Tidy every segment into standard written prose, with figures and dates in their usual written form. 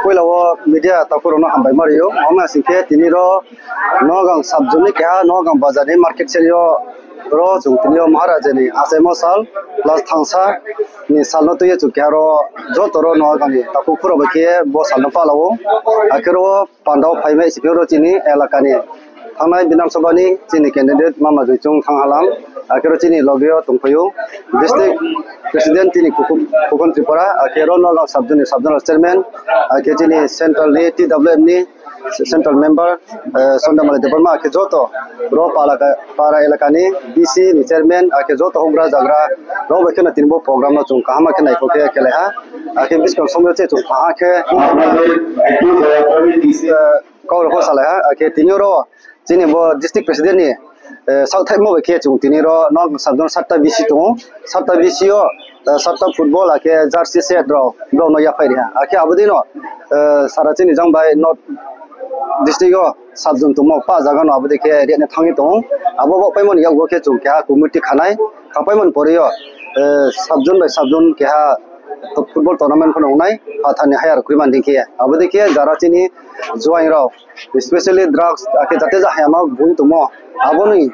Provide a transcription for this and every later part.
Poilo media Takurono and by Mario, Mama Sike, Tiniro, Nogang Subjunica, Nogang Bazani, Market Serio, Rose, Utinio Maharajani, Asemosal, plus Tansa, Nisalote to Caro, Jotoro Nogani, Takukuro Bake, Bosano Palo, Akero, Pando, Pime, Security, Elakani, Tanai Binam Sobani, Tini candidate, Mama Jung Tangalam, Akerotini Logio, Tumpoyo, District President Tini Kukun Tripura, Akero Nogang Subjunal Chairman, Aketini Central TWM, Central Member, Sondamale Deparma, Akejoto, Ro Para Elakani, BC, Chairman, Akejoto Hombra Zagra, Ro Vakana Timbo program to Kahamakan Ikoke Keleha, Akebis Consummate to Pahake, Call Hosala, Aketinoro, Tinimo District President. South Mo Ketung Tiniro, Nog Sadon Sata Visito, Sata Visio, Sata football, Ake Jarsi set draw, no Yaparia, Ake Abudino, Saratini Jang by not District Sabzun to Mo Pazagan of the K, Tangito, Abo Payman Yagoke to Kaha, Kumuti Kanai, Kapayman Porio, Sabzun by Sabzun Kaha football tournament for Onai, Patani Hire, Krimandike, Abudike, Zaratini, Joinro, especially drugs, Akateza Hama, going to more. Aboni,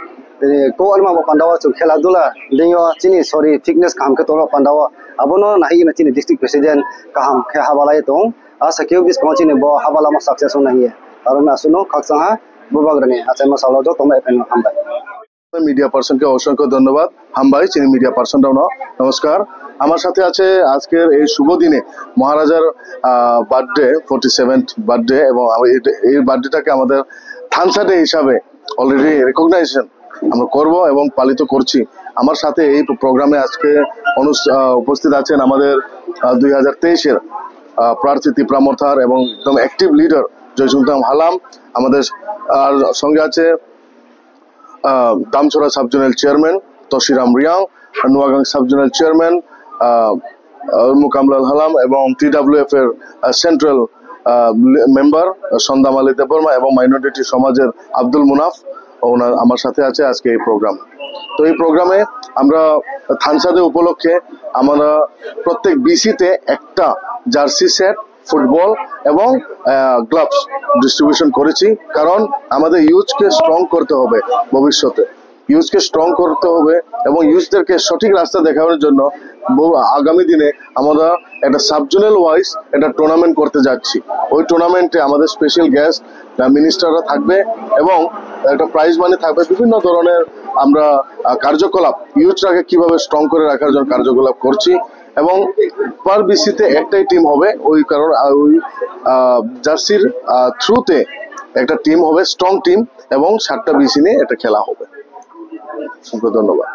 ko alma Pandawa to Keladula, Leo, Chini, sorry, fitness Kamkatoro Pandawa, Abono, Nahina Chini District President, Kaham, Kahabalaito, as a Kubis continue bo Habalama success on here. Aruna Suno, Kaksaha, Bubagrani, as I must allow to make an Hamba. Media person ke অসংখ্য ধন্যবাদ হামবাই চিনি media person রাও নমস্কার আমার সাথে আছে আজকের এই শুভ দিনে মহারাজার বার্থডে 47th বার্থডে এবং এই বার্থডেটাকে আমাদের থানসা ডে হিসাবে অলরেডি রেকগনাইজেশন আমরা করব এবং পালিত করছি আমার সাথে এই প্রোগ্রামে আজকে উপস্থিত আছেন আমাদের 2023 এর প্রার্থী তিপ্রামথার এবং একদম অ্যাক্টিভ লিডার জয়সুলতান হালাম আমাদের আর সঙ্গে আছে Damchora Subjonal Chairman, Toshiram Riang, Nuagang Subjonal Chairman, Mukamlal Halam, এবং TWF এর Central Member, Sondamale Deparma, এবং Minority সমাজের আব্দুল মুনাফ ওনার আমার সাথে আছে আজকে এই প্রোগ্রাম তো এই প্রোগ্রামে আমরা থানসাদে উপলক্ষে আমরা প্রত্যেক বিসিতে একটা জার্সি সেট ফুটবল এবং গ্লাভস ডিস্ট্রিবিউশন করেছি কারণ আমাদের ইউথকে স্ট্রং করতে হবে ভবিষ্যতে ইউথকে স্ট্রং করতে হবে এবং ইউথদেরকে সঠিক রাস্তা দেখানোর জন্য আগামী দিনে আমরা একটা সাবজোনাল ওয়াইজ একটা টুর্নামেন্ট করতে যাচ্ছি ওই টুর্নামেন্টে আমাদের স্পেশাল গেস্ট মিনিস্টাররা থাকবে এবং একটা প্রাইজ মানি থাকবে বিভিন্ন ধরনের আমরা কার্যকলাপ ইউথটাকে কিভাবে স্ট্রং করে রাখার জন্য কার্যকলাপ করছি এবং পার বিসিতে একটাই টিম হবে ওই কারণ ওই জার্সির থ্রুতে একটা টিম হবে স্ট্রং টিম এবং 7টা বিসি নিয়ে এটা খেলা হবে ধন্যবাদ